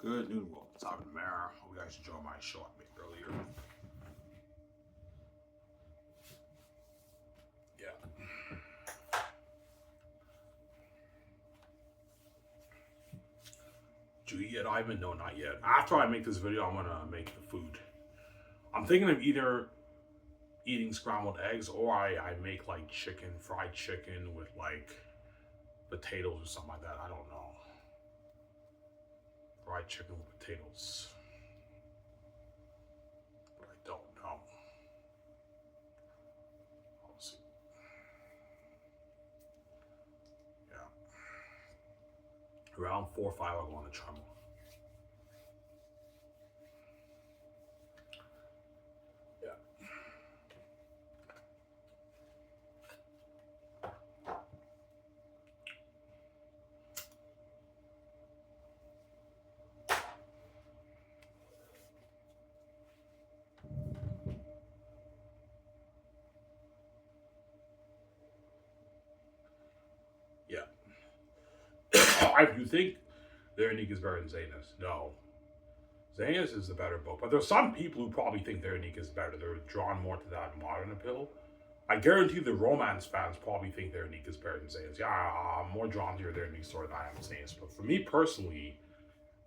Good noon, welcome to Omara. Hope you guys enjoyed my show I made earlier. Yeah. Did you eat yet, Ivan? No, not yet. After I make this video, I'm gonna make the food. I'm thinking of either eating scrambled eggs or I make like fried chicken with like potatoes or something like that. I don't know. Fried chicken with potatoes. But I don't know. I'll see. Yeah. Around 4 or 5, I'll go on the treadmill. Yeah. Yeah. I do think Veronique is better than Zanus. No. Zanus is the better book. But there's some people who probably think Veronique is better. They're drawn more to that modern appeal. I guarantee the romance fans probably think Veronique is better than Zanus. Yeah, I'm more drawn to your Veronique story than I am Zanus. But for me personally,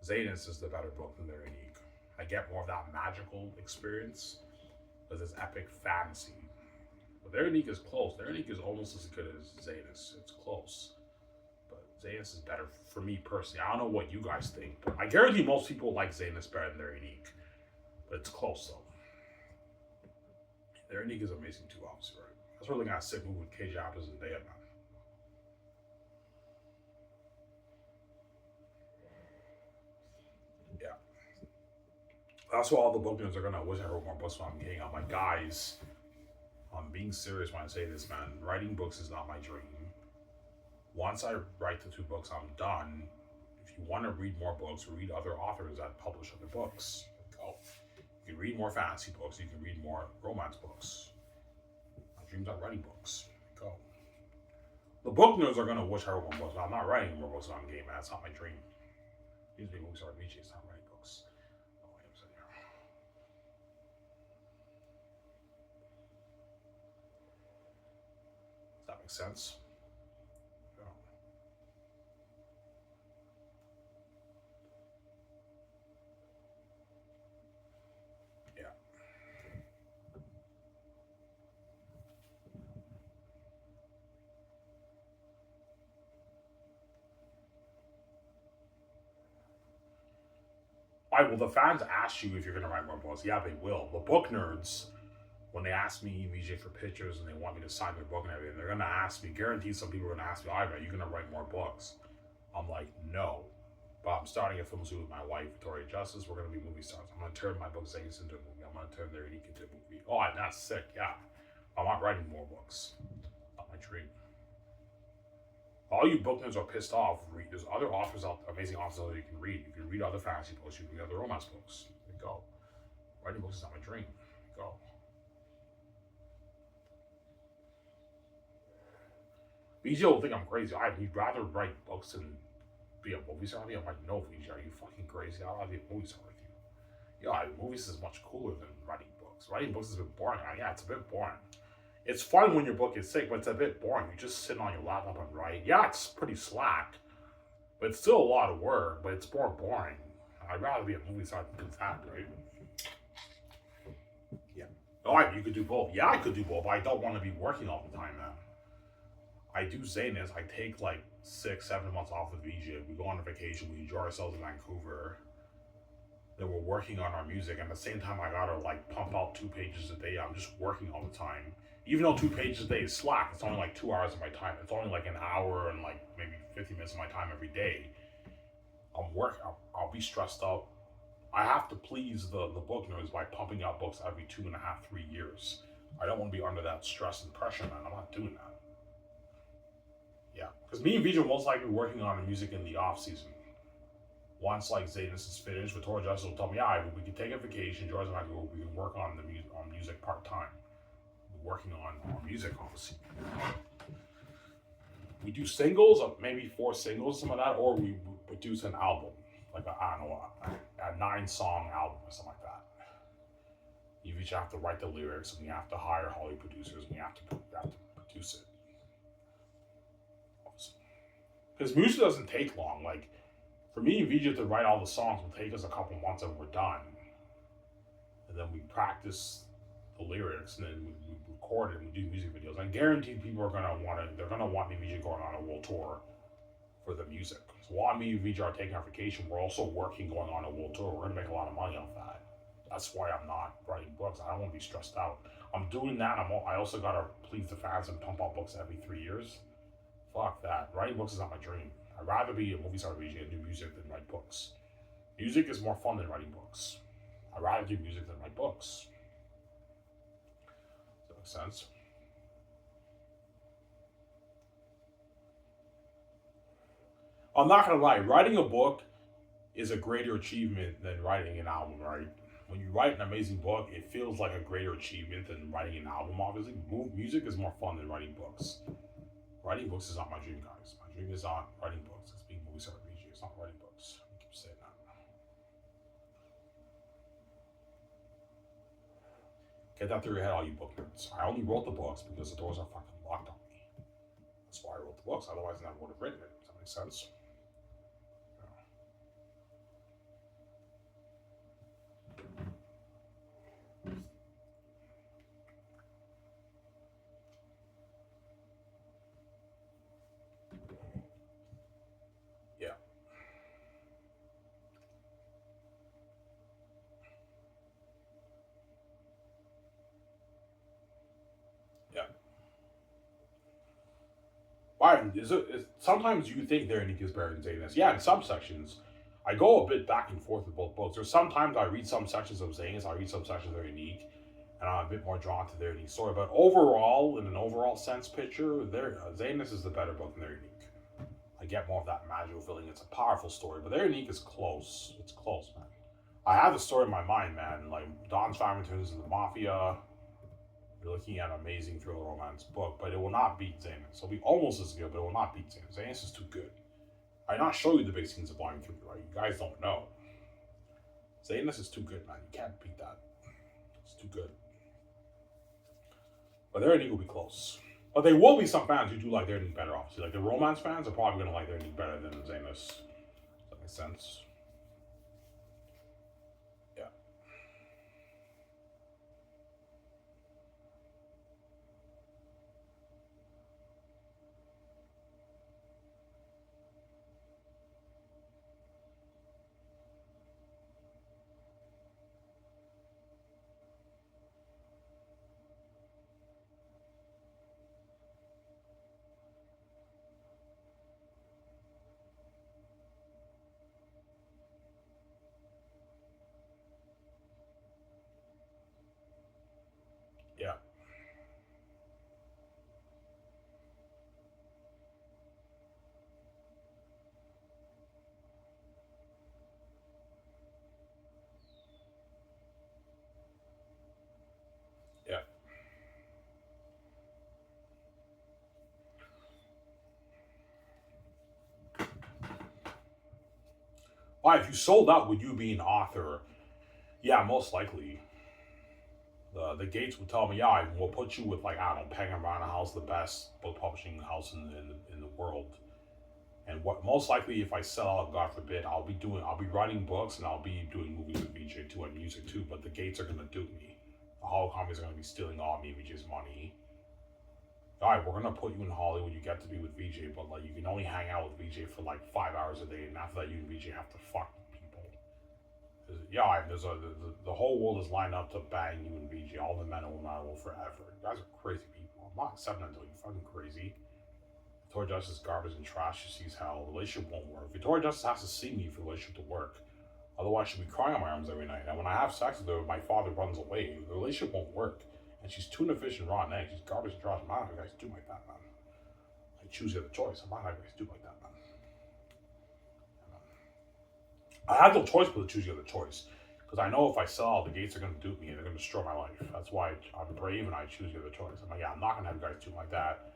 Zanus is the better book than Veronique. I get more of that magical experience with this epic fantasy. But Veronique is close. Veronique is almost as good as Zanus. It's close. But Zanus is better for me personally. I don't know what you guys think, but I guarantee most people like Zanus better than their unique. But it's close though. Their unique is amazing too, obviously, right? That's really got a sick move with KJ Apples and Daya, man. Yeah. That's why all the book news are gonna wish I wrote more books when I'm getting. I'm like, guys, I'm being serious when I say this, man. Writing books is not my dream. Once I write the 2 books, I'm done. If you want to read more books, read other authors that publish other books. Go. You can read more fantasy books. You can read more romance books. My dream's not writing books. Go. The book nerds are gonna wish I wrote more books, but I'm not writing more books on game, man. That's not my dream. These big books are RPG, it's not writing books. Oh, wait, I'm sitting here. Does that make sense? Yeah. Yeah. Why will the fans ask you if you're gonna write more books? Yeah, they will. The book nerds, when they ask me VJ for pictures and they want me to sign their book and everything, they're gonna ask me, guaranteed some people are gonna ask me, Ivan, are you gonna write more books? I'm like, no. But I'm starting a film studio with my wife, Victoria Justice. We're gonna be movie stars. I'm gonna turn my book Zanus into a movie. I'm gonna turn their unique into a movie. Oh, that's sick, yeah. I'm not writing more books. Not my dream. All you book nerds are pissed off. There's other authors out, amazing authors out there you can read. You can read other fantasy books. You can read other romance books. There you go. Writing books is not my dream. Go. VJ will think I'm crazy. He'd rather write books than be a movie star. I'm like, no, VJ, are you fucking crazy? I'd rather be a movie star with you. Yeah, movies is much cooler than writing books. Writing books is a bit boring. Yeah, it's a bit boring. It's fun when your book is sick, but it's a bit boring. You just sit on your laptop and write. Yeah, it's pretty slack, but it's still a lot of work, but it's more boring. I'd rather be a movie star than that, right? Yeah. Oh, you could do both. Yeah, I could do both, but I don't want to be working all the time, man. I do Zanus. I take like 6, 7 months off with VJ. We go on a vacation. We enjoy ourselves in Vancouver. Then we're working on our music. And at the same time, I gotta like pump out 2 pages a day. I'm just working all the time. Even though 2 pages a day is slack, it's only like 2 hours of my time. It's only like an hour and like maybe 50 minutes of my time every day. I'll be stressed out. I have to please the book nerds by pumping out books every 2.5, 3 years. I don't want to be under that stress and pressure, man. I'm not doing that. Yeah, because me and VJ will most likely be working on the music in the off season. Once like Zanus is finished, Victoria Justice will tell me, yeah, we can take a vacation. George and I we can work on on music part time. Working on music, obviously. We do singles, maybe 4 singles, some of that, or we produce an album, like I don't know, an a 9-song album or something like that. You each have to write the lyrics, and you have to hire Hollywood producers, and you have to produce it. Because music doesn't take long. Like, for me and VJ to write all the songs will take us a couple months and we're done. And then we practice the lyrics, and then we record it and we do music videos. I guarantee people are gonna want me and VJ going on a world tour for the music. So while me and VJ are taking our vacation, we're also working, going on a world tour. We're gonna make a lot of money off that. That's why I'm not writing books. I don't want to be stressed out. I'm doing that. I also gotta please the fans and pump out books every 3 years. Fuck that. Writing books is not my dream. I'd rather be a movie star VJ and do music than write books. Music is more fun than writing books. I'd rather do music than write books. Does that make sense? I'm not gonna lie, writing a book is a greater achievement than writing an album, right? When you write an amazing book, it feels like a greater achievement than writing an album, obviously. Music is more fun than writing books. Writing books is not my dream, guys. My dream is not writing books. It's being a movie star VJ. It's not writing books. I keep saying that. Get that through your head, all you book nerds. I only wrote the books because the doors are fucking locked on me. That's why I wrote the books. Otherwise, I never would have written it. Does that make sense? Yeah. Yeah. Why? Sometimes you think their unique is better than Zaynus. Yeah, in some sections. I go a bit back and forth with both books. There's sometimes I read some sections of Zaynus, I read some sections that are unique, and I'm a bit more drawn to their unique story. But overall, in an overall sense picture, Zaynus is the better book than their unique. I get more of that magical feeling. It's a powerful story, but their unique is close. It's close, man. I have the story in my mind, man. Like, Don's family turns into the mafia. You're looking at an amazing thriller romance book, but it will not beat Zaynus. It'll be almost as good, but it will not beat Zaynus. Zaynus is too good. I not show you the big scenes of Volume 3, right? You guys don't know. Zaynus is too good, man. You can't beat that. It's too good. But their unique will be close. But there will be some fans who do like their unique better, obviously. Like the romance fans are probably going to like their unique better than Zaynus. Does that make sense? Yeah. Yeah. Yeah. Why, if you sold out, would you be an author? Yeah, most likely. The Gates would tell me, yeah, we'll put you with, like, I don't know, Penguin Random House, the best book publishing house in the world. And what most likely, if I sell out, God forbid, I'll be writing books and I'll be doing movies with VJ too and music too. But the Gates are gonna dupe me. The Hollywood companies are gonna be stealing all me VJ's money. All right, we're gonna put you in Hollywood. You get to be with VJ, but like you can only hang out with VJ for like 5 hours a day, and after that, you and VJ have to fuck people. Yeah, the whole world is lined up to bang you and VJ. All the men and women will forever. You guys are crazy people. I'm not accepting that until you fucking crazy. Victoria Justice is garbage and trash. She sees how the relationship won't work. Victoria Justice has to see me for the relationship to work. Otherwise, she'll be crying on my arms every night. And when I have sex with her, my father runs away. The relationship won't work. And she's tuna fish and raw egg. She's garbage and trash. I'm not guys do like that, man. I choose the other choice. I'm not guys do like that, man. I have no choice but to choose the other choice. Because I know if I sell out, the Gates are going to dupe me and they're going to destroy my life. That's why I'm brave and I choose the other choice. I'm like, yeah, I'm not going to have you guys do like that.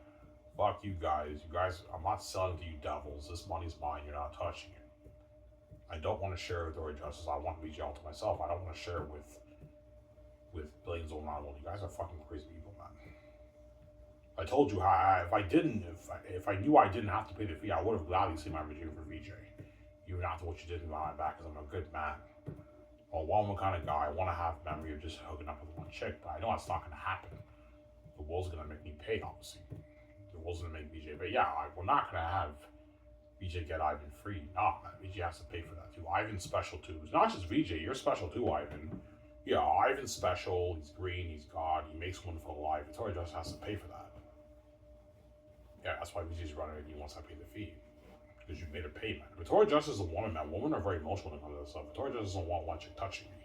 Fuck you guys. You guys, I'm not selling to you devils. This money's mine. You're not touching it. I don't want to share with Dory Justice. I want VJ all to myself. I don't want to share with billions of Omara. You guys are fucking crazy people, man. I told you how if I knew I didn't have to pay the fee, I would have gladly seen my review for VJ. Even after what you did behind my back, because I'm a good man. I'm a one kind of guy. I want to have memory of just hooking up with one chick, but I know that's not going to happen. The world's going to make me pay, obviously. The world's going to make VJ pay. Yeah, we're not going to have VJ get Ivan free. Nah, man. VJ has to pay for that too. Ivan's special too. It's not just VJ. You're special too, Ivan. Yeah, Ivan's special. He's green. He's God. He makes one for life. Victoria Justice has to pay for that. Yeah, that's why VJ's running and he wants to pay the fee. Because you made a payment. Victoria Justice is a woman, man. Women are very emotional when it comes to this stuff. Victoria Justice doesn't want one chick touching me.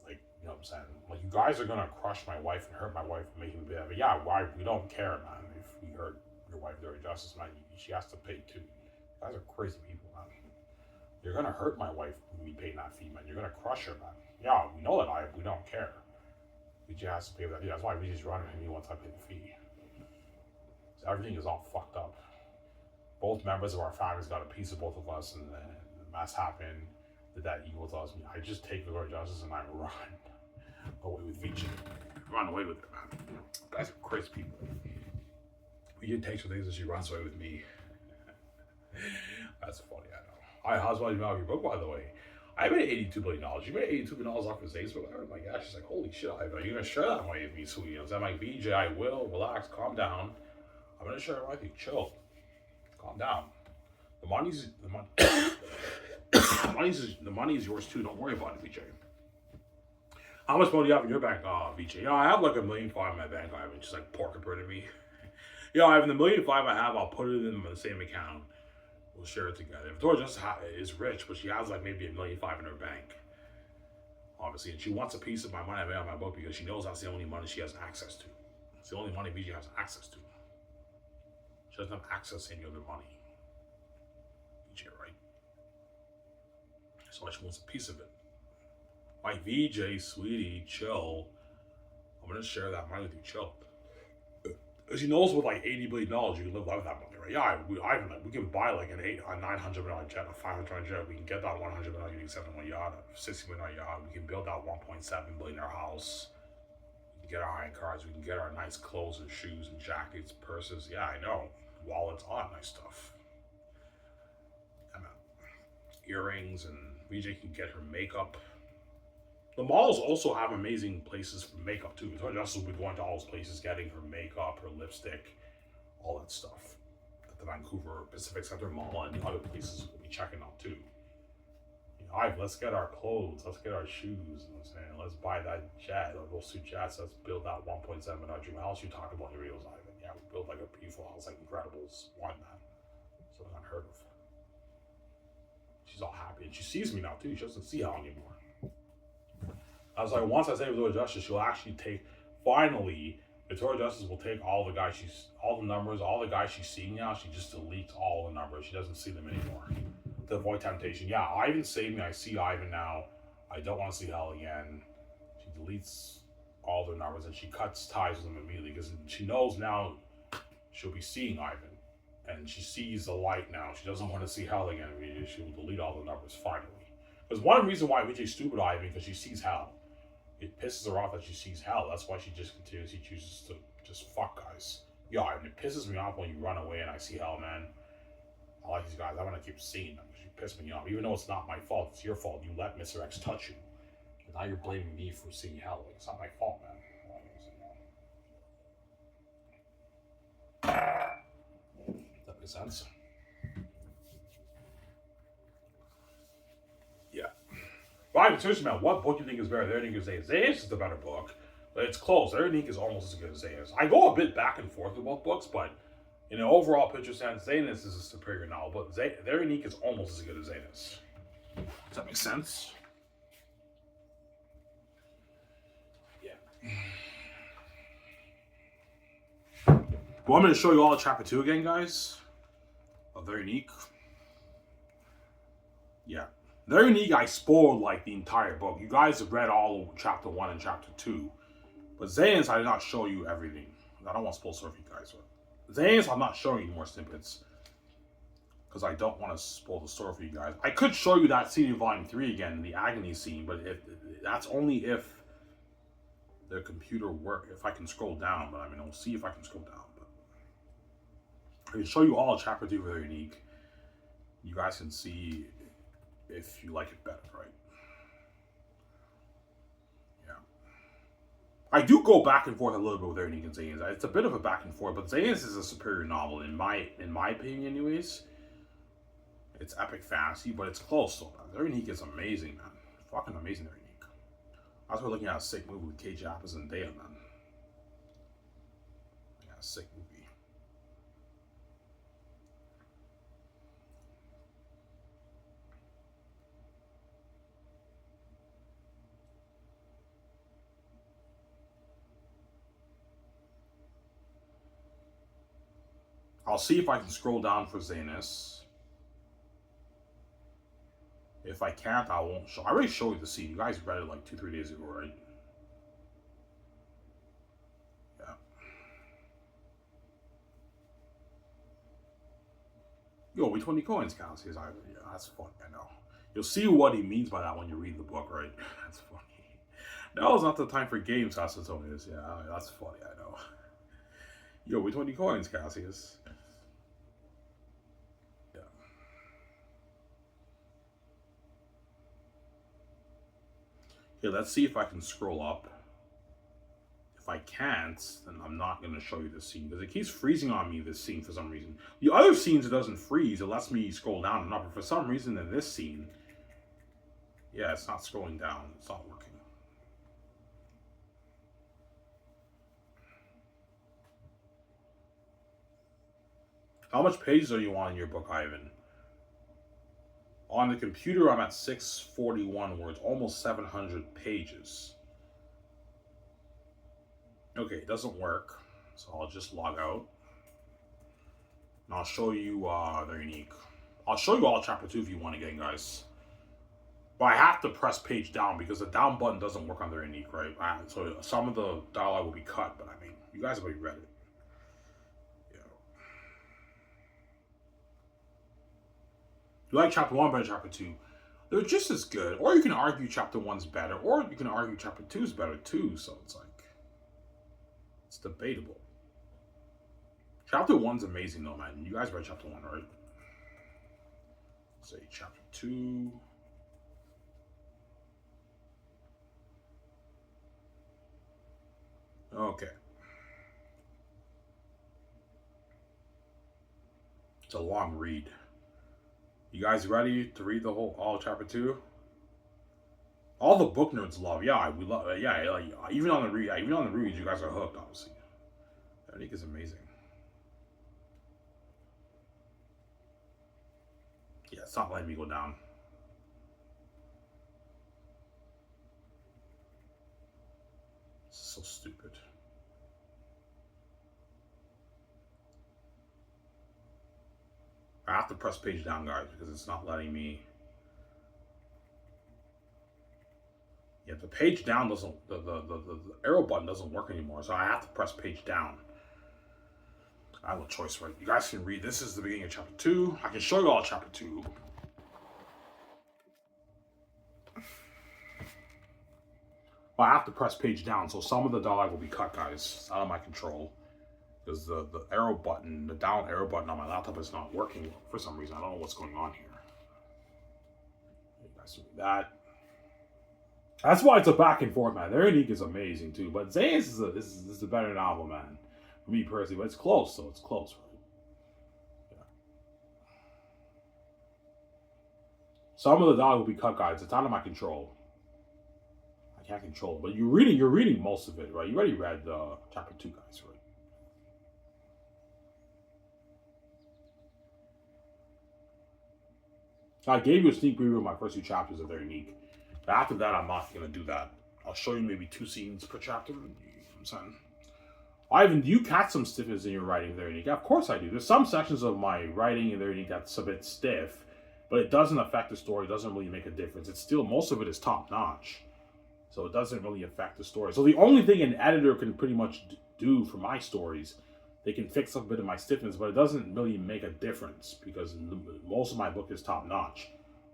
Like, you know what I'm saying? Like, you guys are gonna crush my wife and hurt my wife and make me bad. But yeah, why? We don't care, man. If we hurt your wife, Victoria Justice, man, she has to pay too. You guys are crazy people, man. You're gonna hurt my wife when we pay that fee, man. You're gonna crush her, man. Yeah, we know that. We don't care. VJ has to pay that. Yeah, that's why VJ's running and he wants to pay the fee. So everything is all fucked up. Both members of our families got a piece of both of us, and the mess happened. Did that equal to us? I just take Victoria Justice and I run away with VJ. Run away with it, man. You guys are crazy people. VJ takes her things and she runs away with me. That's funny, I know. How's my your book, by the way? I made $82 billion. You made $82 billion off of Facebook. Oh my gosh, she's like, holy shit, are you gonna share that money with me, sweetie? I'm like, VJ, I will. Relax, calm down. I'm gonna share it with you. Chill. Calm down. The money is yours too. Don't worry about it, VJ. How much money do you have in your bank, VJ? Yeah, I have like $1.5 million in my bank, Ivan. Just like poor compared to me. Yeah, Ivan, the $1.5 million I have, I'll put it in the same account. We'll share it together. Victoria just is rich, but she has like maybe $1.5 million in her bank. Obviously, and she wants a piece of my money I made on my book because she knows that's the only money she has access to. It's the only money VJ has access to. She doesn't have access to any other money. VJ, right? So she wants a piece of it. My VJ, sweetie, chill. I'm gonna share that money with you, chill. Because she knows with like $80 billion, you can live life with that money, right? Yeah, we can buy like a $900 million jet, a $500 million jet. We can get that $100 million unique $7 million yacht, a $60 million yacht. We can build that $1.7 billion house. We can get our high cars. We can get our nice clothes and shoes and jackets, purses. Yeah, I know. Wallets, all that nice stuff. Earrings, and VJ can get her makeup. The malls also have amazing places for makeup too. Victoria Justice will be going to all those places, getting her makeup, her lipstick, all that stuff. At the Vancouver Pacific Center Mall and other places we'll be checking out too. You know, let's get our clothes, let's get our shoes. You know what I'm saying? Let's buy that jet, those two jets. Let's build that 1.7 dream house you talk about in your videos, Ivan. Yeah, we built like a beautiful house, like Incredibles 1, man. Something unheard of. She's all happy, and she sees me now too. She doesn't see Hal anymore. I was like, once I say Victoria Justice, she'll actually take. Finally, Victoria Justice will take all the numbers, all the guys she's seeing now. She just deletes all the numbers. She doesn't see them anymore to avoid temptation. Yeah, Ivan saved me. I see Ivan now. I don't want to see Hal again. She deletes all their numbers and she cuts ties with them immediately because she knows now she'll be seeing Ivan. And she sees the light now. She doesn't want to see Hal again. She will delete all the numbers finally. Because one reason why VJ's stupid Ivan because she sees Hal. It pisses her off that she sees Hal. That's why she just continuously chooses to just fuck guys. Yeah, Ivan, it pisses me off when you run away and I see Hal, man. I like these guys. I want to keep seeing them because you piss me off. Even though it's not my fault, it's your fault. You let Mr. X touch you. And now you're blaming me for seeing Hal. Like, it's not my fault, man. That makes sense. Yeah. But seriously, man, what book do you think is better? There you can say Zayn's is the better book, but it's close. Their Unique is almost as good as Zayn's. I go a bit back and forth with both books, but in an overall picture sense, Zayn's is a superior novel, but Their Unique is almost as good as Zayn's. Does that make sense? Yeah. Want me to show you all of chapter 2 again, guys? Of Their Unique? Yeah. Their Unique, I spoiled like the entire book. You guys have read all of chapter 1 and chapter 2. But Zayn's, I did not show you everything. I don't want to spoil stuff for you guys. Zayn's, I'm not showing you more snippets. because I don't want to spoil the story for you guys. I could show you that scene in Volume 3 again, the agony scene, but if that's only if the computer if I can scroll down, but I mean, we'll see if I can scroll down. But I can show you all Chapter 2 very unique. You guys can see if you like it better, right? Yeah. I do go back and forth a little bit with Very Unique and Zane's. It's a bit of a back and forth, but Zane's is a superior novel in my opinion, anyways. It's epic fantasy, but it's close though, man. Very Unique is amazing, man. Fucking amazing, Very Unique. I was looking at a sick movie with Kate Jappers and Zendaya, man. Yeah, a sick movie. I'll see if I can scroll down for Zanus. If I can't, I won't show. I already showed you the scene. You guys read it like 2-3 days ago, right? Yeah. Yo, we 20 coins, Cass. Yeah, that's funny. I know. You'll see what he means by that when you read the book, right? That's funny. Now is not the time for games, Cassatonius. Yeah, that's funny. I know. Yo, we 20 coins, Cassius. Okay, let's see if I can scroll up. If I can't, then I'm not going to show you this scene, because it keeps freezing on me, this scene, for some reason. The other scenes, it doesn't freeze. It lets me scroll down and up. But for some reason, in this scene, yeah, it's not scrolling down. It's not working. How much pages are you on in your book, Ivan? On the computer, I'm at 641 words, almost 700 pages. Okay, it doesn't work, so I'll just log out. And I'll show you Very Unique. I'll show you all Chapter 2 if you want again, guys. But I have to press page down because the down button doesn't work on Very Unique, right? So some of the dialogue will be cut, but I mean, you guys have already read it. You like Chapter 1 better than Chapter 2? They're just as good. Or you can argue Chapter 1's better, or you can argue Chapter 2's better too, so it's like, it's debatable. Chapter 1's amazing though, man. You guys read Chapter 1, right? Say Chapter 2. Okay. It's a long read. You guys ready to read the all Chapter 2? All the book nerds love. Yeah, we love. Yeah, like, even on the reads, you guys are hooked. Obviously, I think it's amazing. Yeah, it's not letting me go down. It's so stupid. I have to press page down, guys, because it's not letting me. Yeah, the page down doesn't, the arrow button doesn't work anymore, so I have to press page down. I have no choice, right? You guys can read. This is the beginning of Chapter 2. I can show you all Chapter 2. But I have to press page down, so some of the dialogue will be cut, guys. It's out of my control. Because the arrow button, the down arrow button on my laptop is not working for some reason. I don't know what's going on here. You guys see that? That's why it's a back and forth, man. Very Unique is amazing too, but Zane's is a better novel, man. For me personally, but it's close, so it's close, right? Yeah. Some of the dialogue will be cut, guys. It's out of my control. I can't control it, but you're reading most of it, right? You already read Chapter 2, guys, right? So I gave you a sneak preview of my first 2 chapters of Very Unique. But after that, I'm not going to do that. I'll show you maybe 2 scenes per chapter. You know what I'm saying? Ivan, do you catch some stiffness in your writing Very Unique? Yeah, of course I do. There's some sections of my writing in Very Unique that's a bit stiff, but it doesn't affect the story. It doesn't really make a difference. It's still, most of it is top notch. So it doesn't really affect the story. So the only thing an editor can pretty much do for my stories They can fix up a bit of my stiffness, but it doesn't really make a difference because most of my book is top notch.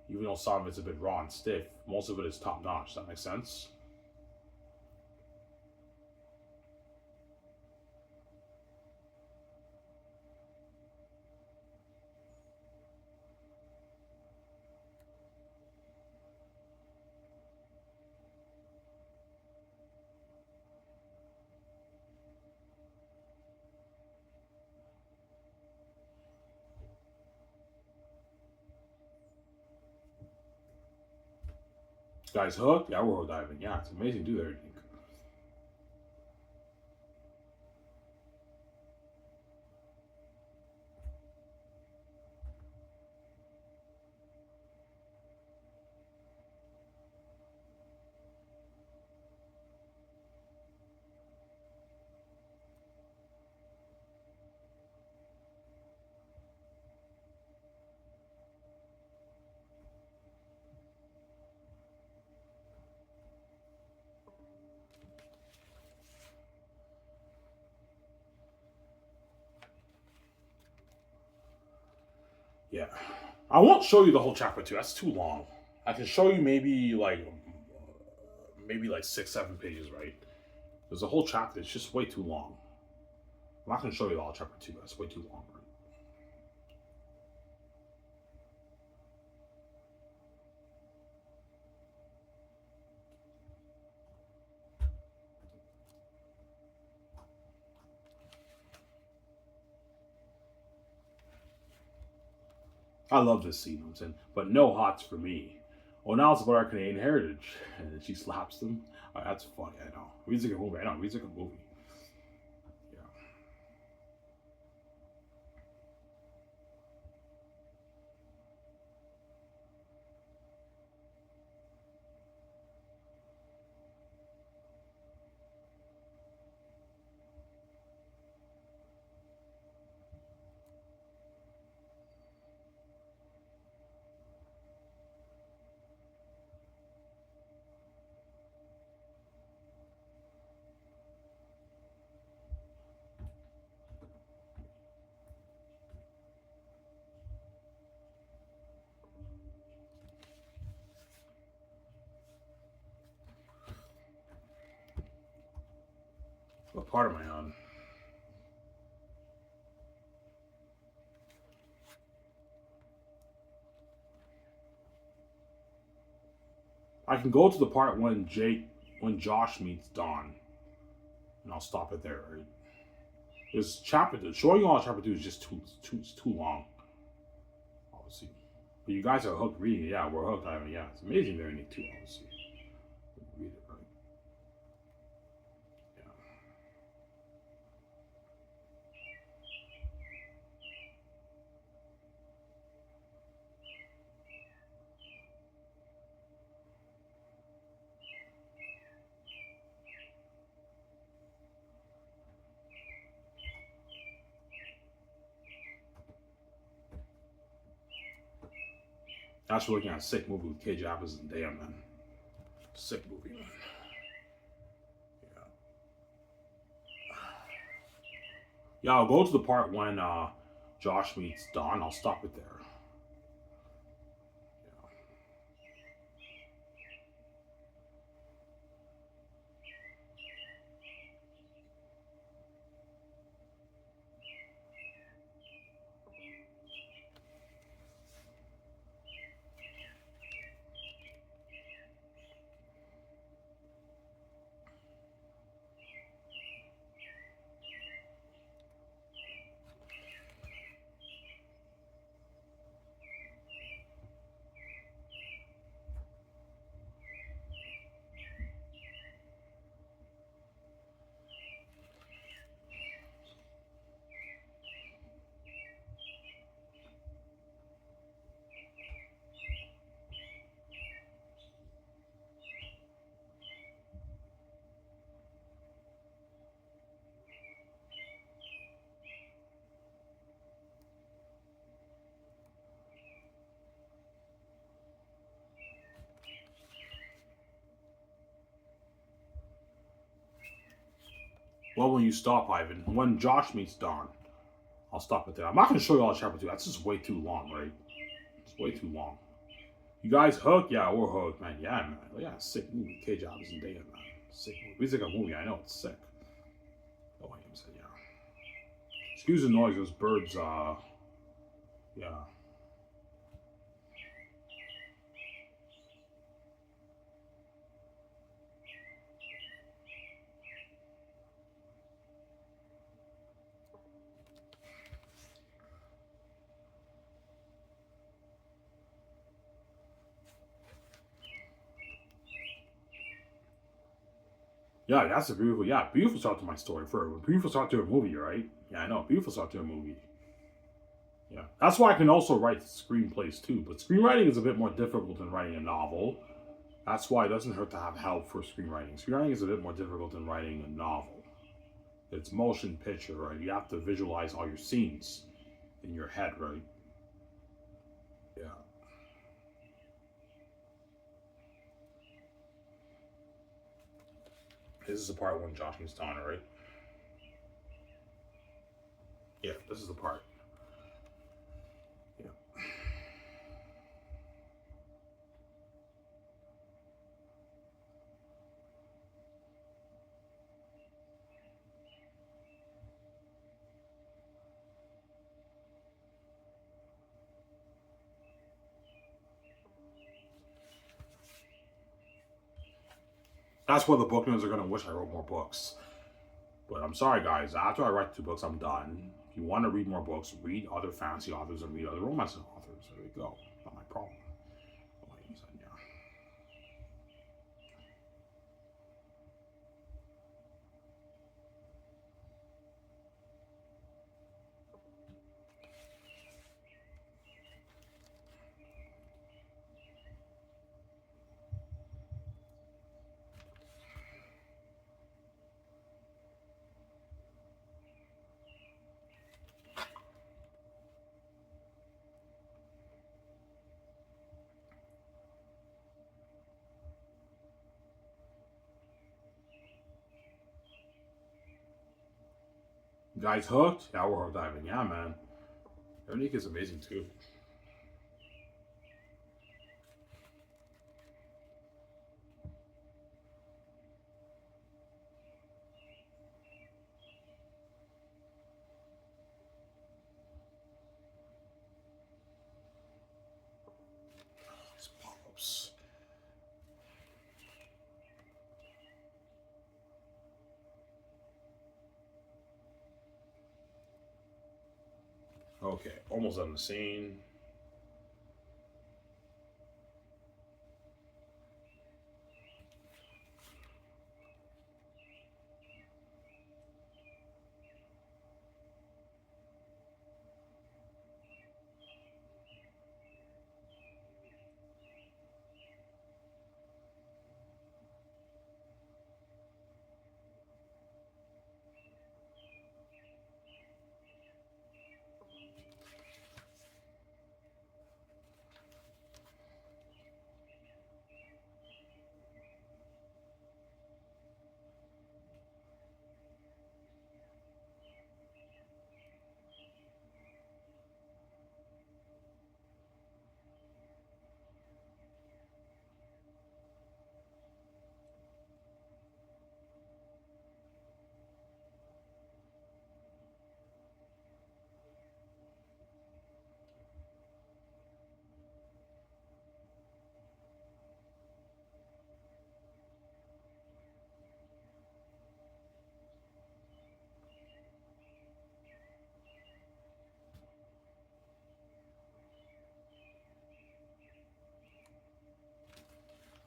Even though some of it's a bit raw and stiff, most of it is top notch. Does that make sense? Guys hooked? Yeah, we're hook diving. Yeah, it's amazing to do everything. Yeah. I won't show you the whole chapter 2. That's too long. I can show you maybe like 6, 7 pages, right? There's a whole chapter. It's just way too long. I'm not gonna show you all chapter 2. That's way too long, right? I love this scene, you know what I'm saying? But no hots for me. Oh, now it's about our Canadian heritage. And then she slaps them. Oh, that's funny, I know. Reads like a movie. I know, reads like a movie. Yeah. What part am I on? I can go to the part when Josh meets Dawn, and I'll stop it there. Right? This chapter, showing you all chapter 2 is just too long. Obviously, but you guys are hooked reading it. Yeah, we're hooked. I mean, yeah, it's amazing they're in it too. Obviously, read it right. Yeah, that's looking at a sick movie with Cage Apples and Damn man, sick movie man. Yeah, yeah. I'll go to the part when Josh meets Dawn. I'll stop it there. Well, when you stop, Ivan, when Josh meets Don, I'll stop it there. I'm not going to show you all chapter 2. That's just way too long, right? It's way too long. You guys hooked? Yeah, we're hooked, man. Yeah, man. Yeah, sick movie. K-Job isn't dating, man. Sick movie. It's like a movie. I know it's sick. Oh, I said, yeah. Excuse the noise. Those birds, yeah. Yeah, that's a beautiful start to my story. For a beautiful start to a movie, right? Yeah, I know, beautiful start to a movie. Yeah, that's why I can also write screenplays too. But screenwriting is a bit more difficult than writing a novel. That's why it doesn't hurt to have help for screenwriting. Screenwriting is a bit more difficult than writing a novel. It's motion picture, right? You have to visualize all your scenes in your head, right? Yeah. This is the part when Josh meets Donna, right? Yeah, this is the part. Yeah. That's where the book nerds are gonna wish I wrote more books. But I'm sorry, guys. After I write 2 books, I'm done. If you want to read more books, read other fantasy authors and read other romance authors. There you go. Not my problem. Oh, yeah. You guys hooked? Yeah, we're hooked, Ivan. Yeah, man. Veronique is amazing too. These pop-ups. Okay, almost on the scene.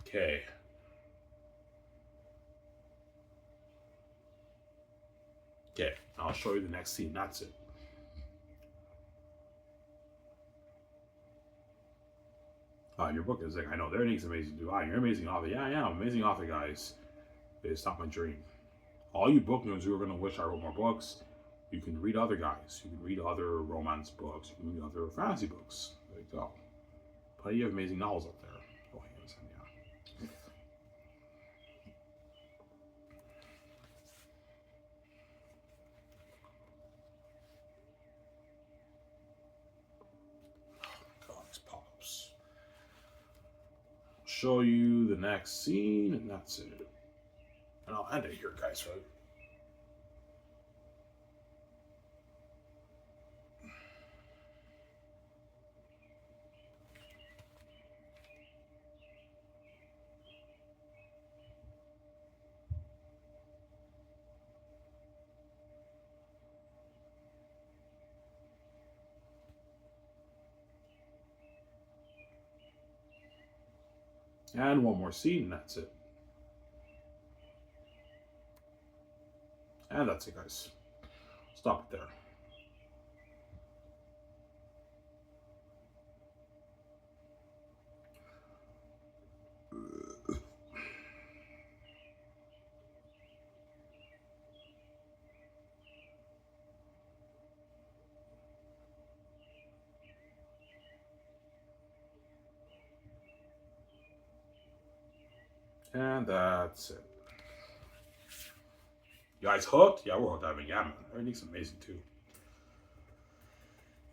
Okay. Okay, I'll show you the next scene. That's it. Your book is like, I know, Veronique's amazing too. You're an amazing author. Yeah, I am. Amazing author, guys. It's not my dream. All you book nerds who are going to wish I wrote more books, you can read other guys. You can read other romance books. You can read other fantasy books. There you go. Plenty of amazing novels out there. Oh, yeah. show you the next scene, and that's it. And I'll end it here, guys, right? And one more scene, and that's it. And that's it, guys. Stop it there. And that's it. You guys hooked? Yeah, we're hooked. I mean, yeah, man. Everything's amazing, too.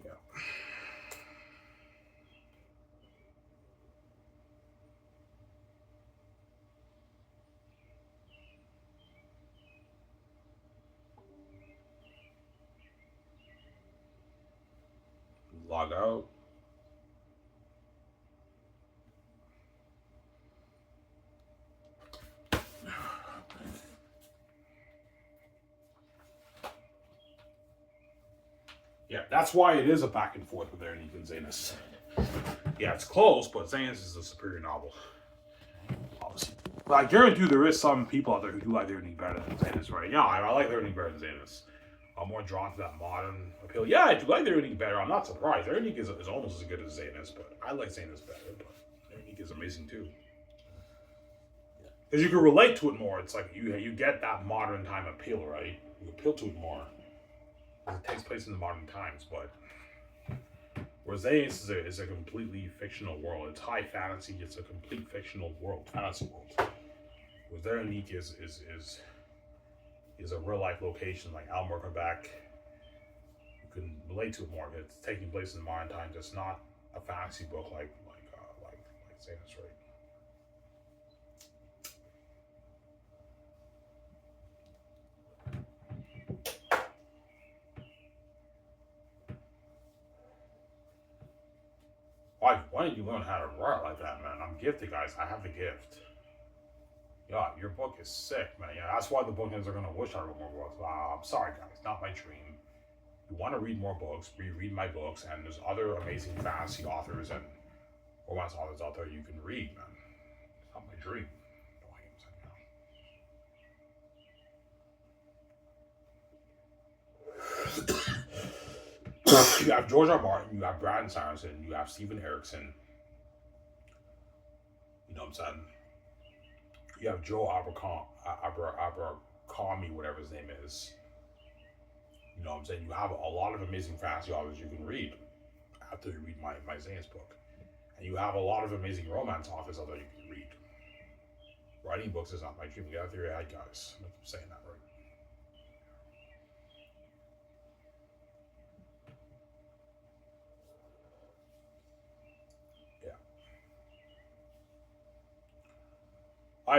Yeah. Log out. Yeah, that's why it is a back and forth with Ernie and Zanus. Yeah, it's close, but Zanus is a superior novel. Obviously. But I guarantee you there is some people out there who do like Ernie better than Zanus, right? Yeah, I like Ernie better than Zanus. I'm more drawn to that modern appeal. Yeah, I do like Ernie better. I'm not surprised. Ernie is almost as good as Zanus, but I like Zanus better. But Ernie is amazing too. Because you can relate to it more. It's like you get that modern time appeal, right? You appeal to it more. It takes place in the modern times, but whereas Zanus is a completely fictional world. It's high fantasy. It's a complete fictional world, fantasy world. Whereas their unique is a real life location like Elmore, Quebec. You can relate to it more. It's taking place in the modern times. It's not a fantasy book like Zanus, right? Why did you learn how to write like that, man? I'm gifted, guys. I have the gift. Yeah, your book is sick, man. Yeah, that's why the bookends are gonna wish I wrote more books. I'm sorry, guys, not my dream. You want to read more books, reread my books, and there's other amazing fantasy authors and romance authors out there you can read, man. It's not my dream. You have George R. Martin, you have Brandon Sanderson, you have Stephen Erickson. You know what I'm saying? You have Joe Abercrombie, whatever his name is. You know what I'm saying? You have a lot of amazing fantasy authors you can read after you read my Zanus book. And you have a lot of amazing romance authors out there you can read. Writing books is not my dream. Get out there your head, guys. I'm saying that right.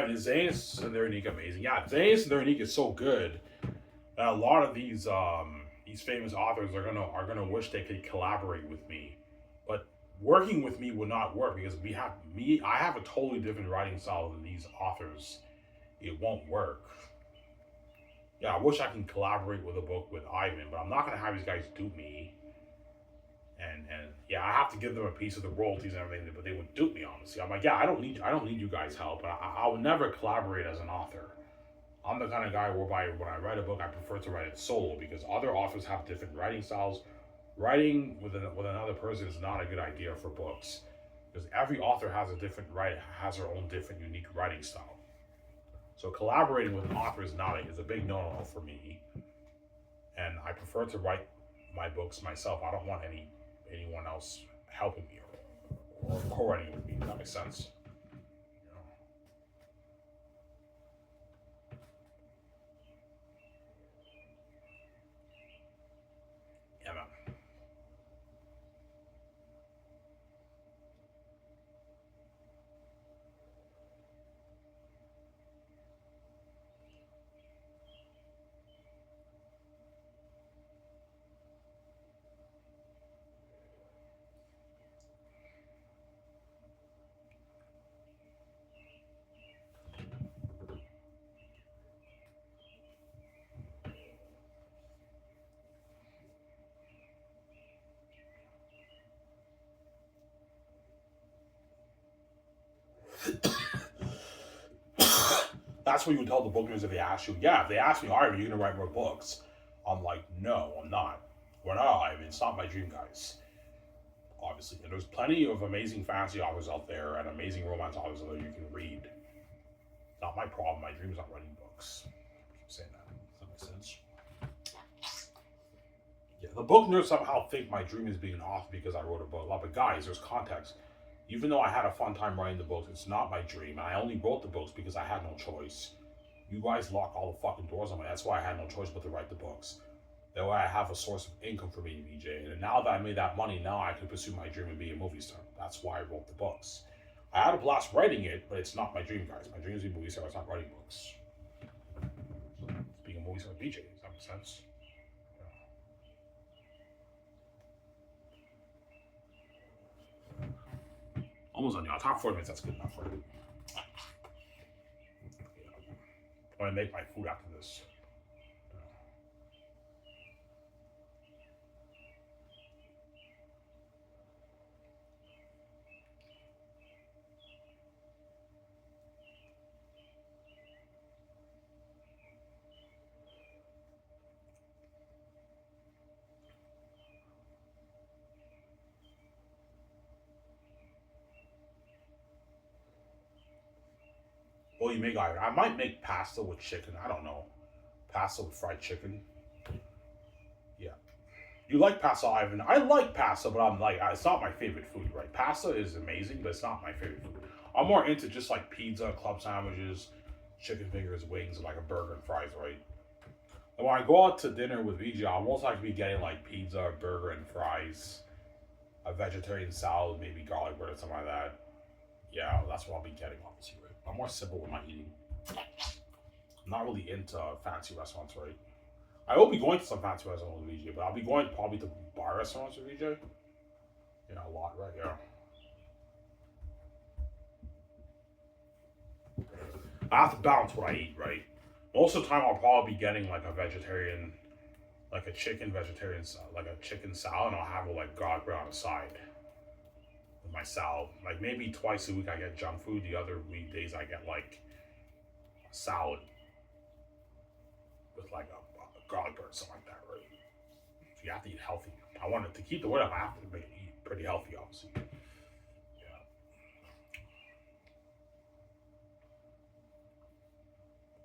The Zanus and their unique amazing. Yeah, Zanus and their unique is so good that a lot of these famous authors are gonna wish they could collaborate with me, but working with me would not work because I have a totally different writing style than these authors. It won't work. Yeah, I wish I can collaborate with a book with Ivan, but I'm not gonna have these guys do me. And yeah, I have to give them a piece of the royalties and everything, but they would dupe me, honestly. I'm like, yeah, I don't need you guys' help, but I would never collaborate as an author. I'm the kind of guy whereby when I write a book, I prefer to write it solo because other authors have different writing styles. Writing with another person is not a good idea for books because every author has has their own different unique writing style. So collaborating with an author is a big no-no for me, and I prefer to write my books myself. I don't want anyone else helping me or co-writing with me. If that makes sense. You know? Yeah, man. That's what you would tell the book nerds if they ask you. Yeah, if they ask me, all right, are you going to write more books? I'm like, no, I'm not. We're not. I mean, it's not my dream, guys. Obviously. And there's plenty of amazing fantasy authors out there and amazing romance authors out there you can read. Not my problem. My dream is not writing books. I keep saying that. Does that make sense? Yeah, the book nerds somehow think my dream is being an author because I wrote a book. But guys, there's context. Even though I had a fun time writing the books, it's not my dream. I only wrote the books because I had no choice. You guys lock all the fucking doors on me. That's why I had no choice but to write the books. That way I have a source of income for being a VJ. And now that I made that money, now I can pursue my dream of being a movie star. That's why I wrote the books. I had a blast writing it, but it's not my dream, guys. My dream is to be a movie star. It's not writing books. So, it's being a movie star VJ. Does that make sense? Yeah. Almost done. I'll talk 40 minutes. That's good enough for you. I'm going to make my food after this. Well, you make either. I might make pasta with chicken. I don't know. Pasta with fried chicken. Yeah. You like pasta, Ivan? I like pasta, but I'm like, it's not my favorite food, right? Pasta is amazing, but it's not my favorite food. I'm more into just like pizza, club sandwiches, chicken fingers, wings, and like a burger and fries, right? And when I go out to dinner with VJ, I'll most likely be getting like pizza, burger, and fries, a vegetarian salad, maybe garlic bread or something like that. Yeah, that's what I'll be getting, obviously, right? I'm more simple with my eating. I'm not really into fancy restaurants, right? I will be going to some fancy restaurants with VJ, but I'll be going probably to bar restaurants with VJ. Yeah, a lot, right? Yeah. I have to balance what I eat, right? Most of the time, I'll probably be getting like a vegetarian, like a chicken vegetarian, like a chicken salad, and I'll have it like garlic bread on the side with my salad. Like maybe twice a week I get junk food. The other weekdays I get like a salad with like a garlic bread or something like that, right? So you have to eat healthy. I wanted to keep the weight up. I have to eat pretty healthy, obviously. Yeah.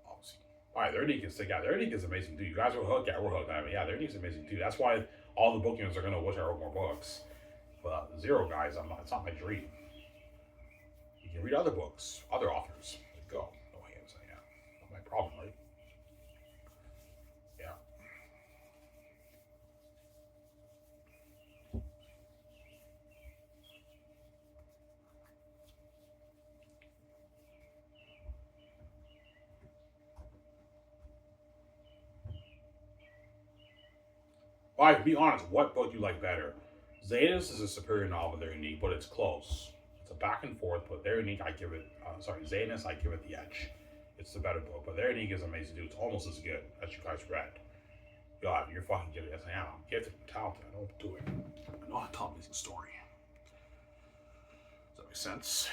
Obviously. All right, their unique is yeah, their unique is amazing too. You guys were hooked, yeah, we're hooked. I mean, yeah, their unique is amazing too. That's why all the bookings are gonna wish I wrote more books. But zero guys, I'm not. It's not my dream. You can read other books, other authors. There you go. No hands, yeah. Not my problem, right? Yeah. All right, be honest. What book you like better? Zanus is a superior novel. They're unique, but it's close. It's a back and forth, but they're unique. I give it. Zanus. I give it the edge. It's the better book, but they're unique is amazing too. It's almost as good as you guys read. God, you're fucking gifted. Yes, I am. I'm gifted and talented. I know what to do it. I know how to tell an amazing story. Does that make sense?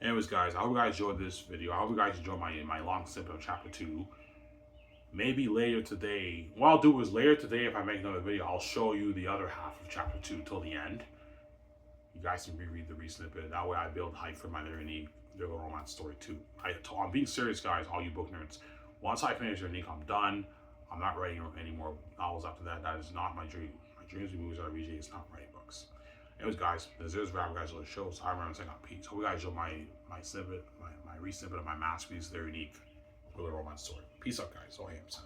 Anyways, guys, I hope you guys enjoyed this video. I hope you guys enjoyed my long snippet of chapter 2. Maybe later today, what I'll do is later today, if I make another video, I'll show you the other half of chapter 2 till the end. You guys can reread the re-snippet. That way I build hype for my Unique little romance story too. I'm being serious, guys, all you book nerds. Once I finish Unique, I'm done. I'm not writing any more novels after that. That is not my dream. My dreams and movies are VJ. It's not writing books. Anyways, guys, this is wrap, guys, on the show. So I remember saying peace. Hope you guys enjoy my snippet, my re-snippet of my masterpiece, their unique little romance story. Peace out, guys. All hams.